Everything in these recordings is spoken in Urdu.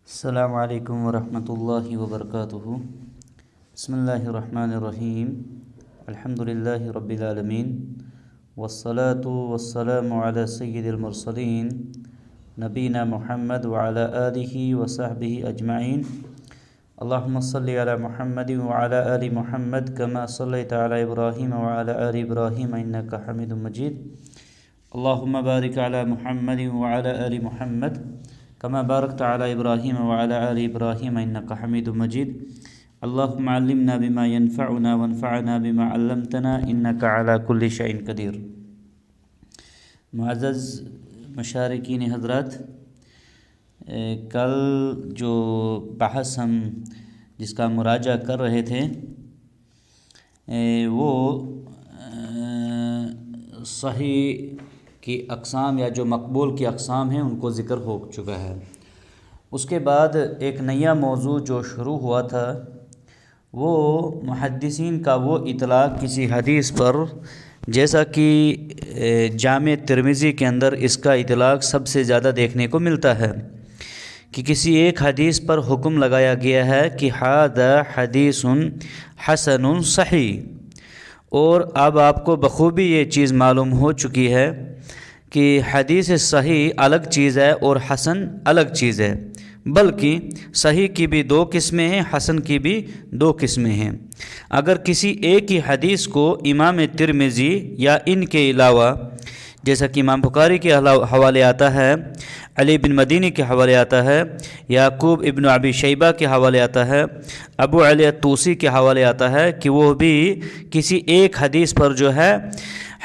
السلام علیکم ورحمۃ اللہ وبرکاتہ۔ بسم اللہ الرحمن الرحیم۔ الحمد للہ رب العالمین، والصلاة والسلام علی سید المرسلین، نبینا محمد وعلی آلہ وصحبہ اجمعین۔ اللہم صلی علی محمد وعلی آل محمد کما صلیت علی ابراہیم وعلی آل ابراہیم انک حمید مجید۔ اللہم بارک علی محمد وعلی آل محمد کما بارکت علی ابراہیم وعلی آل ابراہیم انک حمید مجید۔ اللہم علمنا بما ینفعنا وانفعنا بما علمتنا انک علی کل شیء قدیر۔ معزز مشارکین حضرات، کل جو بحث ہم جس کا مراجعہ کر رہے تھے وہ صحیح کی اقسام یا جو مقبول کی اقسام ہیں ان کو ذکر ہو چکا ہے۔ اس کے بعد ایک نیا موضوع جو شروع ہوا تھا وہ محدثین کا وہ اطلاق کسی حدیث پر، جیسا کہ جامع ترمذی کے اندر اس کا اطلاق سب سے زیادہ دیکھنے کو ملتا ہے کہ کسی ایک حدیث پر حکم لگایا گیا ہے کہ ھذا حدیث حسن صحیح، اور اب آپ کو بخوبی یہ چیز معلوم ہو چکی ہے کہ حدیث صحیح الگ چیز ہے اور حسن الگ چیز ہے، بلکہ صحیح کی بھی دو قسمیں ہیں، حسن کی بھی دو قسمیں ہیں۔ اگر کسی ایک ہی حدیث کو امام ترمذی یا ان کے علاوہ، جیسا کہ امام بخاری کے حوالے آتا ہے، علی بن مدینی کے حوالے آتا ہے، یعقوب ابن ابی شیبہ کے حوالے آتا ہے، ابو علی الطوسی کے حوالے آتا ہے کہ وہ بھی کسی ایک حدیث پر جو ہے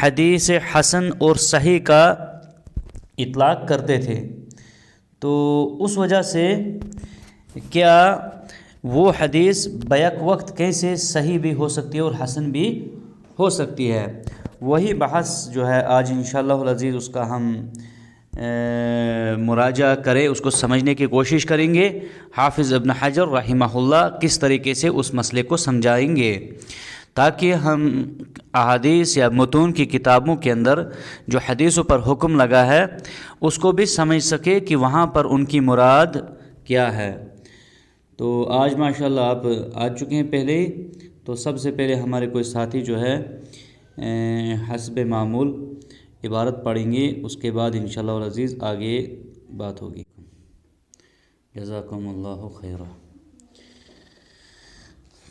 حدیث حسن اور صحیح کا اطلاق کرتے تھے، تو اس وجہ سے کیا وہ حدیث بیک وقت کیسے صحیح بھی ہو سکتی ہے اور حسن بھی ہو سکتی ہے، وہی بحث جو ہے آج انشاءاللہ العزیز اس کا ہم مراجعہ کریں، اس کو سمجھنے کی کوشش کریں گے۔ حافظ ابن حجر رحمہ اللہ کس طریقے سے اس مسئلے کو سمجھائیں گے تاکہ ہم احادیث یا متون کی کتابوں کے اندر جو حدیثوں پر حکم لگا ہے اس کو بھی سمجھ سکے کہ وہاں پر ان کی مراد کیا ہے۔ تو آج ماشاءاللہ آپ آ چکے ہیں پہلے ہی، تو سب سے پہلے ہمارے کوئی ساتھی جو ہے حسب معمول عبارت پڑھیں گے، اس کے بعد انشاءاللہ العزیز آگے بات ہوگی۔ جزاکم اللہ خیرہ۔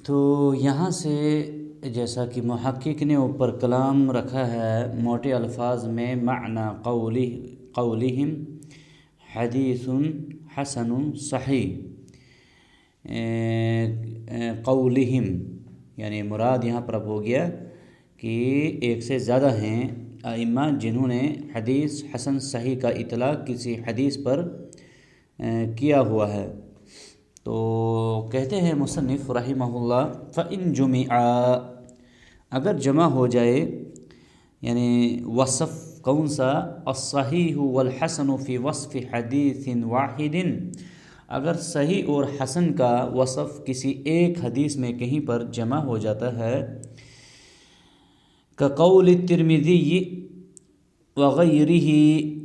تو یہاں سے جیسا کہ محقق نے اوپر کلام رکھا ہے موٹے الفاظ میں، معنی قولہم حدیث حسن صحیح، قولہم یعنی مراد یہاں پر اب ہو گیا کہ ایک سے زیادہ ہیں ائمہ جنہوں نے حدیث حسن صحیح کا اطلاق کسی حدیث پر کیا ہوا ہے۔ تو کہتے ہیں مصنف رحمہ اللہ، فَإِن جُمِعَ، اگر جمع ہو جائے، یعنی وصف کون سا، الصحیح والحسن فی وصف حدیث واحد، اگر صحیح اور حسن کا وصف کسی ایک حدیث میں کہیں پر جمع ہو جاتا ہے، كقول الترمذی وغیرہ،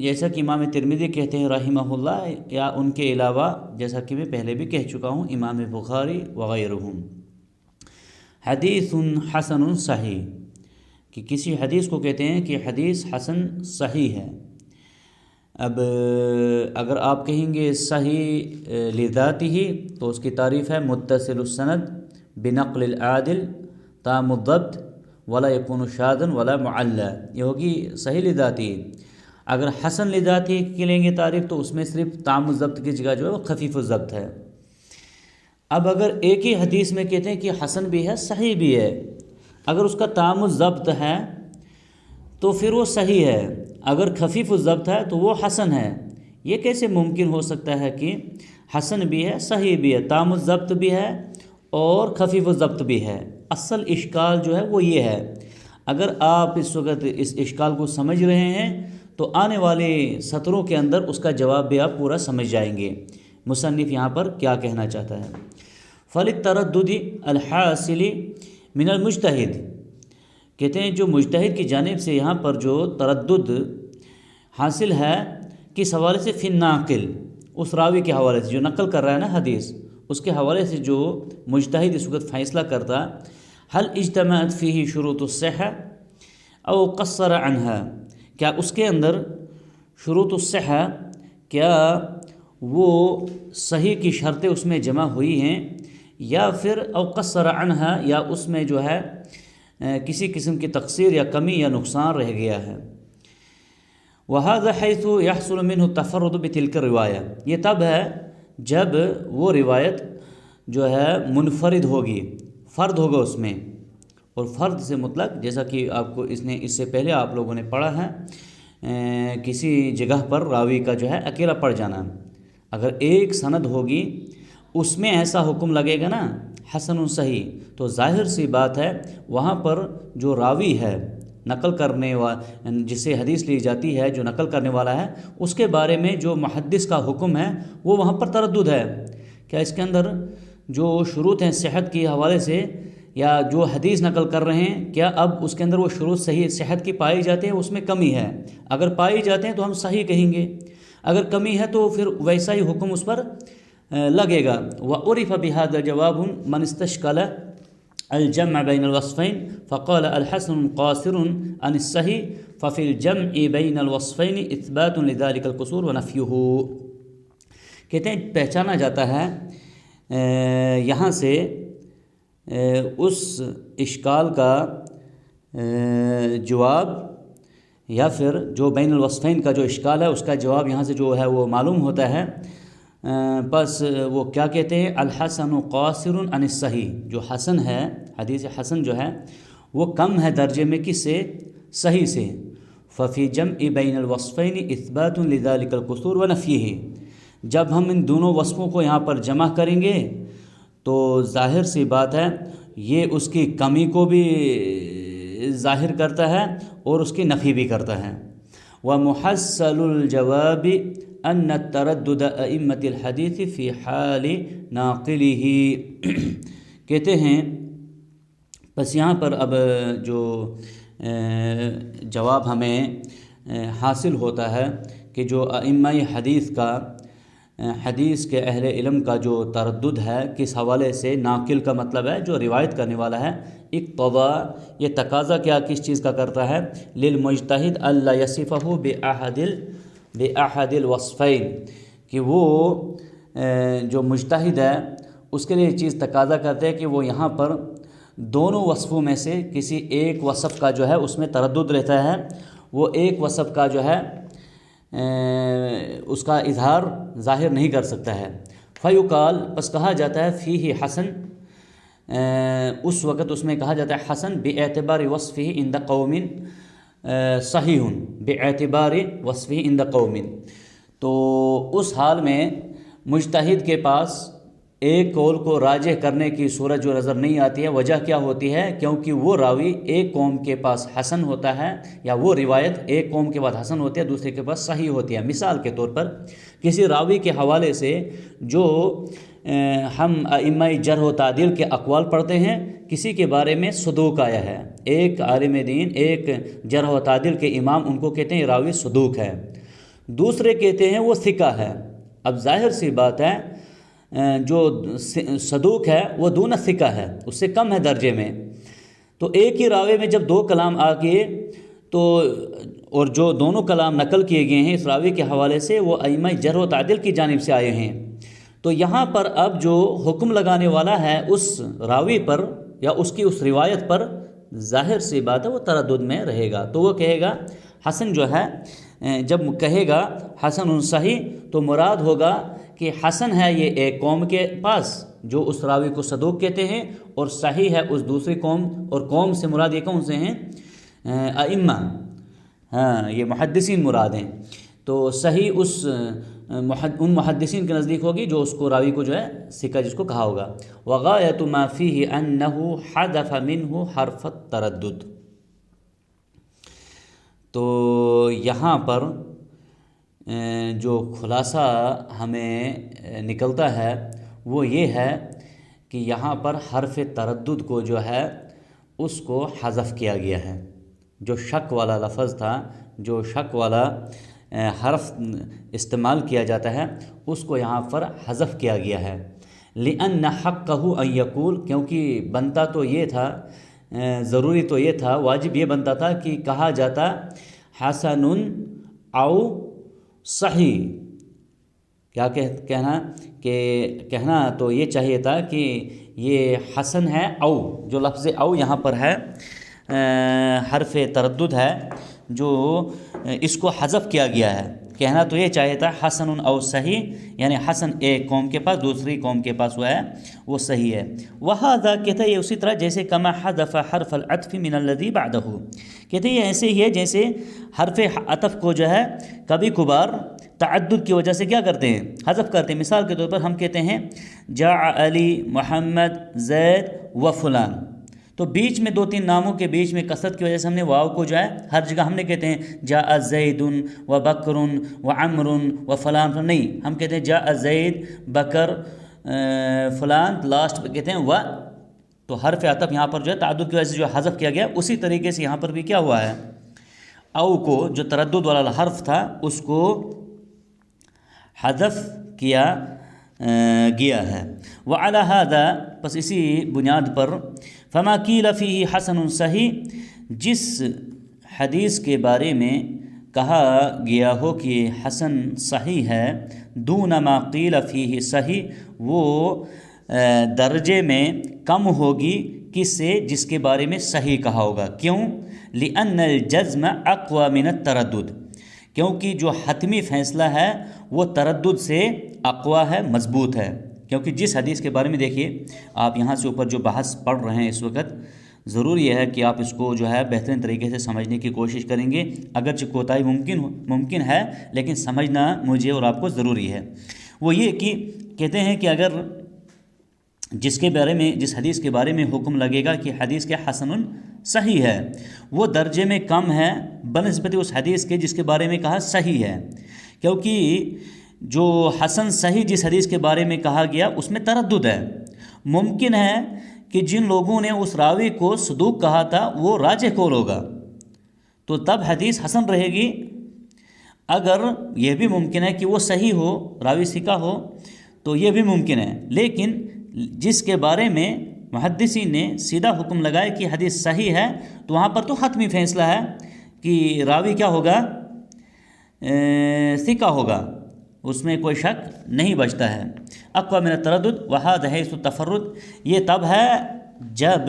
جیسا کہ امام ترمذی کہتے ہیں رحمہ اللہ، یا ان کے علاوہ، جیسا کہ میں پہلے بھی کہہ چکا ہوں، امام بخاری وغیرہم، حدیث حسن صحیح، کہ کسی حدیث کو کہتے ہیں کہ حدیث حسن صحیح ہے۔ اب اگر آپ کہیں گے صحیح لذاتہ، تو اس کی تعریف ہے متصل السند بنقل العادل تام الضبط ولا یکون شاذا ولا معلا، یہ ہوگی صحیح لذاتی۔ اگر حسن لذاتی کی لیں گے تعریف تو اس میں صرف تام الضبط کی جگہ جو ہے وہ خفیف الضبط ہے۔ اب اگر ایک ہی حدیث میں کہتے ہیں کہ حسن بھی ہے صحیح بھی ہے، اگر اس کا تام الضبط ہے تو پھر وہ صحیح ہے، اگر خفیف الضبط ہے تو وہ حسن ہے۔ یہ کیسے ممکن ہو سکتا ہے کہ حسن بھی ہے صحیح بھی ہے، تام الضبط بھی ہے اور خفیف الضبط بھی ہے؟ اصل اشکال جو ہے وہ یہ ہے۔ اگر آپ اس وقت اس اشکال کو سمجھ رہے ہیں تو آنے والے سطروں کے اندر اس کا جواب بھی آپ پورا سمجھ جائیں گے۔ مصنف یہاں پر کیا کہنا چاہتا ہے، فَلِلتَّرَدُّدِ الْحَاصِلِ مِنَ الْمُجْتَہِدِ، کہتے ہیں جو مجتہد کی جانب سے یہاں پر جو تردد حاصل ہے کس حوالے سے، فی الناقل، اس راوی کے حوالے سے جو نقل کر رہا ہے نا حدیث، اس کے حوالے سے جو مجتہد اس وقت فیصلہ کرتا، حل اجتماعت فیہ شروط الصحہ او قصر عنہا، کیا اس کے اندر شروط الصحہ، کیا وہ صحیح کی شرطیں اس میں جمع ہوئی ہیں، یا پھر او قصر عنہا، یا اس میں جو ہے کسی قسم کی تقصیر یا کمی یا نقصان رہ گیا ہے۔ وَهَذَا حَيْثُ يَحْصُلُ مِنْهُ التَّفَرُّدُ بِتِلْكَ الرِّوَایَةِ، یہ تب ہے جب وہ روایت جو ہے منفرد ہوگی، فرد ہوگا اس میں، اور فرد سے مطلق جیسا کہ آپ کو اس سے پہلے آپ لوگوں نے پڑھا ہے، کسی جگہ پر راوی کا جو ہے اکیلا پڑ جانا، اگر ایک سند ہوگی اس میں ایسا حکم لگے گا نا حسن صحیح، تو ظاہر سی بات ہے وہاں پر جو راوی ہے نقل کرنے والا، جس سے حدیث لی جاتی ہے، جو نقل کرنے والا ہے، اس کے بارے میں جو محدث کا حکم ہے وہ وہاں پر تردد ہے، کیا اس کے اندر جو شروط ہیں صحت کے حوالے سے، یا جو حدیث نقل کر رہے ہیں، کیا اب اس کے اندر وہ شروط صحیح صحت کی پائی جاتے ہیں، اس میں کمی ہے، اگر پائی جاتے ہیں تو ہم صحیح کہیں گے، اگر کمی ہے تو پھر ویسا ہی حکم اس پر لگے گا۔ وَعُرِفَ بِهَذَا جَوَابٌ مَنْ اسْتَشْكَلَ الجمع بین الوصفین فقال الحسن قاصر عن الصحیح ففی الجمع بین الوصفین اثبات لذلك القصور ونفیہ، کہتے ہیں پہچانا جاتا ہے یہاں سے اس اشکال کا جواب، یا پھر جو بین الوصفین کا جو اشکال ہے اس کا جواب یہاں سے جو ہے وہ معلوم ہوتا ہے۔ بس وہ کیا کہتے ہیں، الحسن قاصر عن الصحیح، جو حسن ہے، حدیث حسن جو ہے وہ کم ہے درجے میں کس سے، صحیح سے، ففی جمع بین الوصفین اثبات لذلك القصور ونفیہ، جب ہم ان دونوں وصفوں کو یہاں پر جمع کریں گے تو ظاہر سی بات ہے یہ اس کی کمی کو بھی ظاہر کرتا ہے اور اس کی نفی بھی کرتا ہے۔ وَمُحَصَّلُ الْجَوَابِ أَنَّ التَّرَدُّدَ أَئِمَّةِ الْحَدِيثِ فِي حَالِ نَاقِلِهِ، کہتے ہیں بس یہاں پر اب جو جواب ہمیں حاصل ہوتا ہے کہ جو ائمہ حدیث کا، حدیث کے اہل علم کا جو تردد ہے کس حوالے سے، ناقل کا مطلب ہے جو روایت کرنے والا ہے، اقتضا یہ تقاضا کیا کس چیز کا کرتا ہے، للمجتہد الا یصفہ بأحد الوصفین، کہ وہ جو مجتہد ہے اس کے لیے یہ چیز تقاضا کرتے ہیں کہ وہ یہاں پر دونوں وصفوں میں سے کسی ایک وصف کا جو ہے اس میں تردد رہتا ہے، وہ ایک وصف کا جو ہے اس کا اظہار ظاہر نہیں کر سکتا ہے۔ فیقال، پس کہا جاتا ہے فیہ حسن، اس وقت اس میں کہا جاتا ہے حسن باعتبار وصفہ عند قوم صحیح، باعتبار وصفہ عند قوم، تو اس حال میں مجتہد کے پاس ایک قول کو راجح کرنے کی صورت جو نظر نہیں آتی ہے، وجہ کیا ہوتی ہے، کیونکہ وہ راوی ایک قوم کے پاس حسن ہوتا ہے، یا وہ روایت ایک قوم کے بعد حسن ہوتی ہے، دوسرے کے پاس صحیح ہوتی ہے۔ مثال کے طور پر کسی راوی کے حوالے سے جو ہم ائمہ جرح و تعدیل کے اقوال پڑھتے ہیں، کسی کے بارے میں صدوق آیا ہے، ایک عالم دین، ایک جرح و تعدیل کے امام، ان کو کہتے ہیں راوی صدوق ہے، دوسرے کہتے ہیں وہ ثقہ ہے۔ اب ظاہر سی بات ہے جو صدوق ہے وہ دون ثقہ ہے، اس سے کم ہے درجے میں، تو ایک ہی راوی میں جب دو کلام آ گئے تو، اور جو دونوں کلام نقل کیے گئے ہیں اس راوی کے حوالے سے وہ ائمہ جرح و تعدیل کی جانب سے آئے ہیں، تو یہاں پر اب جو حکم لگانے والا ہے اس راوی پر یا اس کی اس روایت پر، ظاہر سی بات ہے وہ تردد میں رہے گا، تو وہ کہے گا حسن جو ہے، جب کہے گا حسن صحیح تو مراد ہوگا کہ حسن ہے یہ ایک قوم کے پاس جو اس راوی کو صدوق کہتے ہیں، اور صحیح ہے اس دوسری قوم، اور قوم سے مراد یہ کون سے ہیں، ائمہ، ہاں یہ محدثین مراد ہیں، تو صحیح اس ان محدثین کے نزدیک ہوگی جو اس کو راوی کو جو ہے ثقہ جس کو کہا ہوگا۔ وغایۃ ما فیہ انہ حذف منہ حرف التردد، تو یہاں پر جو خلاصہ ہمیں نکلتا ہے وہ یہ ہے کہ یہاں پر حرف تردد کو جو ہے اس کو حذف کیا گیا ہے، جو شک والا لفظ تھا، جو شک والا حرف استعمال کیا جاتا ہے اس کو یہاں پر حذف کیا گیا ہے۔ لأن حقہ ان یقول، کیونکہ بنتا تو یہ تھا، ضروری تو یہ تھا، واجب یہ بنتا تھا کہ کہا جاتا حسن او صحیح، کیا کہنا کہ کہنا تو یہ چاہیے تھا کہ یہ حسن ہے، او جو لفظ او یہاں پر ہے حرف تردد ہے جو اس کو حذف کیا گیا ہے۔ کہنا تو یہ چاہیے تھا حسن او صحیح، یعنی حسن ایک قوم کے پاس دوسری قوم کے پاس وہ ہے وہ صحیح ہے۔ وہذا کہتے ہیں یہ اسی طرح جیسے کما حذف حرف العطف من الذی بعدہ، کہتے ہیں یہ ایسے ہی ہے جیسے حرف عطف کو جو ہے کبھی کبھار تعدد کی وجہ سے کیا کرتے ہیں، حذف کرتے ہیں۔ مثال کے طور پر ہم کہتے ہیں جاء علی محمد زید و فلان، تو بیچ میں دو تین ناموں کے بیچ میں کثرت کی وجہ سے ہم نے واو کو جو ہے ہر جگہ ہم نے کہتے ہیں جاء زید و بکر و عمر و فلان، نہیں، ہم کہتے ہیں جاء زید بکر فلان، لاسٹ پہ کہتے ہیں و، تو حرف عطف یہاں پر جو ہے تعدد کی وجہ سے جو حذف کیا گیا، اسی طریقے سے یہاں پر بھی کیا ہوا ہے، او کو جو تردد والا حرف تھا اس کو حذف کیا گیا ہے۔ وعلی ھذا، پس اسی بنیاد پر، فما قیل فیہ حسن صحیح، جس حدیث کے بارے میں کہا گیا ہو کہ حسن صحیح ہے، دون ما قیل فیہ صحیح، وہ درجے میں کم ہوگی کس سے، جس کے بارے میں صحیح کہا ہوگا۔ کیوں؟ لأن الجزم اقوى من التردد، کیونکہ جو حتمی فیصلہ ہے وہ تردد سے اقویٰ ہے، مضبوط ہے۔ کیونکہ جس حدیث کے بارے میں دیکھیے آپ یہاں سے اوپر جو بحث پڑھ رہے ہیں اس وقت، ضروری ہے کہ آپ اس کو جو ہے بہترین طریقے سے سمجھنے کی کوشش کریں گے، اگرچہ کوتاہی ممکن ہے لیکن سمجھنا مجھے اور آپ کو ضروری ہے۔ وہ یہ کہ کہتے ہیں کہ اگر جس حدیث کے بارے میں حکم لگے گا کہ حدیث کے حسن صحیح ہے، وہ درجے میں کم ہے بنسبت اس حدیث کے جس کے بارے میں کہا صحیح ہے، کیونکہ جو حسن صحیح جس حدیث کے بارے میں کہا گیا اس میں تردد ہے۔ ممکن ہے کہ جن لوگوں نے اس راوی کو صدوق کہا تھا وہ راجح قول ہوگا، تو تب حدیث حسن رہے گی۔ اگر یہ بھی ممکن ہے کہ وہ صحیح ہو، راوی ثقہ ہو، تو یہ بھی ممکن ہے، لیکن جس کے بارے میں محدثین نے سیدھا حکم لگایا کہ حدیث صحیح ہے، تو وہاں پر تو حتمی فیصلہ ہے کہ راوی کیا ہوگا، ثقہ ہوگا، اس میں کوئی شک نہیں بچتا ہے۔ اقوى من التردد وهذا حيث التفرد، یہ تب ہے جب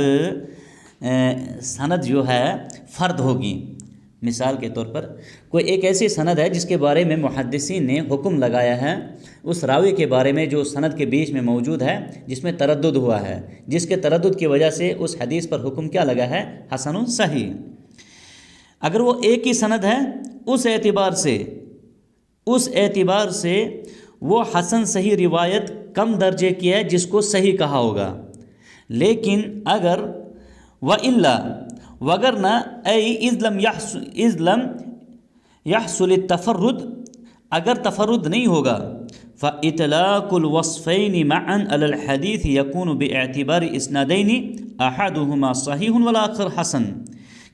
سند جو ہے فرد ہوگی۔ مثال کے طور پر کوئی ایک ایسی سند ہے جس کے بارے میں محدثین نے حکم لگایا ہے، اس راوی کے بارے میں جو سند کے بیچ میں موجود ہے جس میں تردد ہوا ہے، جس کے تردد کی وجہ سے اس حدیث پر حکم کیا لگا ہے، حسن صحیح۔ اگر وہ ایک ہی سند ہے اس اعتبار سے وہ حسن صحیح روایت کم درجے کی ہے جس کو صحیح کہا ہوگا، لیکن اگر وگرنہ اذ لم يحصل التفرد، اگر تفرد نہیں ہوگا، فاطلاق الوصفین معا علی الحدیث یکون باعتبار اسنادین احدهما صحیح والآخر حسن۔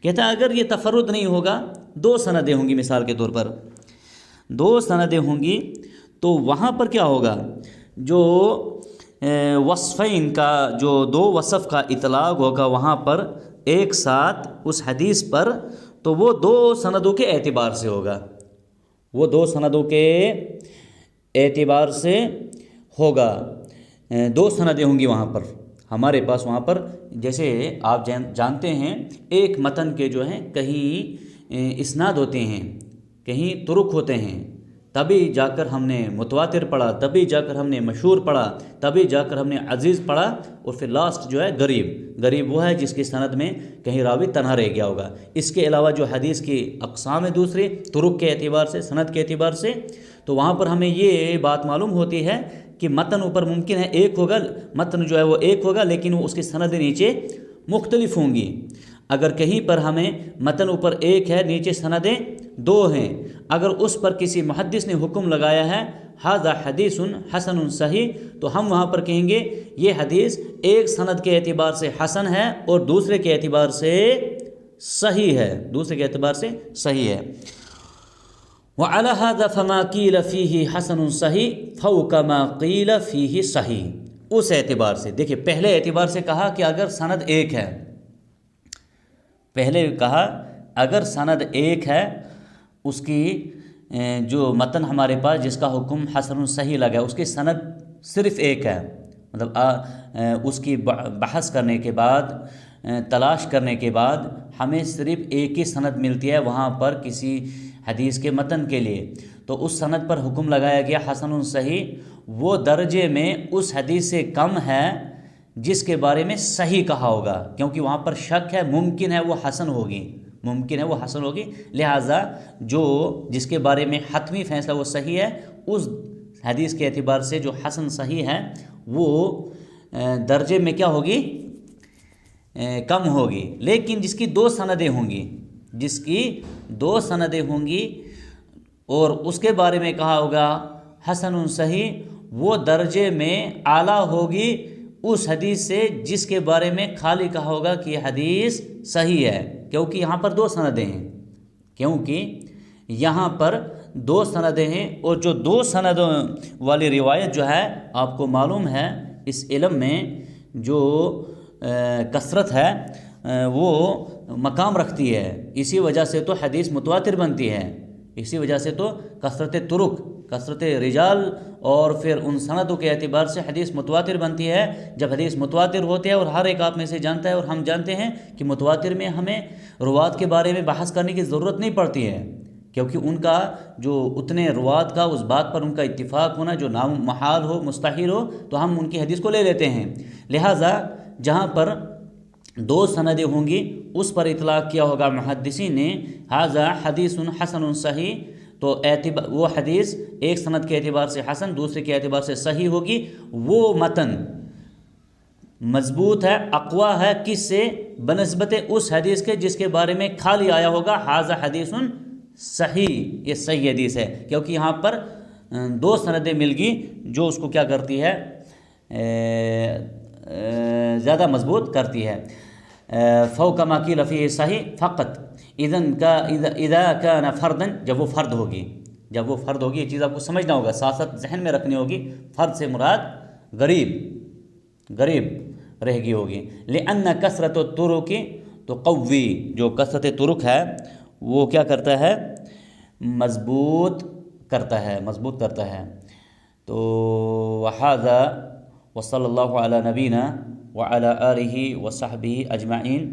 کہتا ہے اگر یہ تفرد نہیں ہوگا، دو سندیں ہوں گی، مثال کے طور پر دو سندیں ہوں گی، تو وہاں پر کیا ہوگا، جو وصفین کا جو دو وصف کا اطلاق ہوگا وہاں پر ایک ساتھ اس حدیث پر، تو وہ دو سندوں کے اعتبار سے ہوگا، وہ دو سندوں کے اعتبار سے ہوگا، دو سندیں ہوں گی وہاں پر ہمارے پاس۔ وہاں پر جیسے آپ جانتے ہیں ایک متن کے جو ہیں کہیں اسناد ہوتے ہیں، کہیں طرق ہوتے ہیں، تبھی جا کر ہم نے متواتر پڑھا، تبھی جا کر ہم نے مشہور پڑھا، تبھی جا کر ہم نے عزیز پڑھا، اور پھر لاسٹ جو ہے غریب وہ ہے جس کی سند میں کہیں راوی تنہا رہ گیا ہوگا۔ اس کے علاوہ جو حدیث کی اقسام ہے دوسری طرق کے اعتبار سے، سند کے اعتبار سے، تو وہاں پر ہمیں یہ بات معلوم ہوتی ہے کہ متن اوپر ممکن ہے ایک ہوگا، متن جو ہے وہ ایک ہوگا لیکن وہ اس کی سند نیچے مختلف ہوں گی۔ اگر کہیں پر ہمیں متن اوپر ایک ہے، نیچے سندیں دو ہیں، اگر اس پر کسی محدث نے حکم لگایا ہے ھذا حدیث حسن صحیح، تو ہم وہاں پر کہیں گے یہ حدیث ایک سند کے اعتبار سے حسن ہے اور دوسرے کے اعتبار سے صحیح ہے، وعلى هذا فما قيل فيه حسن صحیح فوق ما قيل فيه صحیح. اس اعتبار سے دیکھیے، پہلے اعتبار سے کہا کہ اگر سند ایک ہے، پہلے کہا اگر سند ایک ہے، اس کی جو متن ہمارے پاس جس کا حکم حسن صحیح لگا، اس کی سند صرف ایک ہے، مطلب اس کی بحث کرنے کے بعد، تلاش کرنے کے بعد ہمیں صرف ایک ہی سند ملتی ہے وہاں پر کسی حدیث کے متن کے لیے، تو اس سند پر حکم لگایا گیا حسن صحیح. وہ درجے میں اس حدیث سے کم ہے جس کے بارے میں صحیح کہا ہوگا، کیونکہ وہاں پر شک ہے، ممکن ہے وہ حسن ہوگی، ممکن ہے وہ حسن ہوگی، لہٰذا جو جس کے بارے میں حتمی فیصلہ وہ صحیح ہے، اس حدیث کے اعتبار سے جو حسن صحیح ہے وہ درجے میں کیا ہوگی؟ کم ہوگی. لیکن جس کی دو سندیں ہوں گی، جس کی دو سندیں ہوں گی اور اس کے بارے میں کہا ہوگا حسن صحیح، وہ درجے میں اعلیٰ ہوگی اس حدیث سے جس کے بارے میں خالی کہا ہوگا کہ یہ حدیث صحیح ہے، کیونکہ یہاں پر دو سندیں ہیں، کیونکہ یہاں پر دو سندیں ہیں، اور جو دو سندوں والی روایت جو ہے آپ کو معلوم ہے اس علم میں جو کثرت ہے وہ مقام رکھتی ہے، اسی وجہ سے تو حدیث متواتر بنتی ہے، اسی وجہ سے تو کثرت طرق، کثرت رجال اور پھر ان سندوں کے اعتبار سے حدیث متواتر بنتی ہے. جب حدیث متواتر ہوتے ہیں اور ہر ایک آپ میں سے جانتا ہے اور ہم جانتے ہیں کہ متواتر میں ہمیں روات کے بارے میں بحث کرنے کی ضرورت نہیں پڑتی ہے، کیونکہ ان کا جو اتنے روات کا اس بات پر ان کا اتفاق ہونا جو محال ہو، مستحیل ہو، تو ہم ان کی حدیث کو لے لیتے ہیں. لہٰذا جہاں پر دو سندیں ہوں گی اس پر اطلاق کیا ہوگا محدثین نے ھذا حدیث حسن صحیح، تو وہ حدیث ایک سند کے اعتبار سے حسن، دوسرے کے اعتبار سے صحیح ہوگی. وہ متن مضبوط ہے، اقوا ہے، کس سے؟ بنسبت اس حدیث کے جس کے بارے میں خالی آیا ہوگا ھذا حدیث صحیح، یہ صحیح حدیث ہے، کیونکہ یہاں پر دو سندیں مل گی جو اس کو کیا کرتی ہے؟ زیادہ مضبوط کرتی ہے. فوق ما قیل فیہ صحیح فقط اذا کان فردا، جب وہ فرد ہوگی، جب وہ فرد ہوگی، یہ چیز آپ کو سمجھنا ہوگا، ساتھ ساتھ ذہن میں رکھنی ہوگی. فرد سے مراد غریب رہ گئی ہوگی. لأن کثرت الطرق تقوی، جو کثرت طرق ہے وہ کیا کرتا ہے؟ مضبوط کرتا ہے. تو وهذا وصلی اللہ علی نبینا وعلی آلہ وصحبہ اجمعین.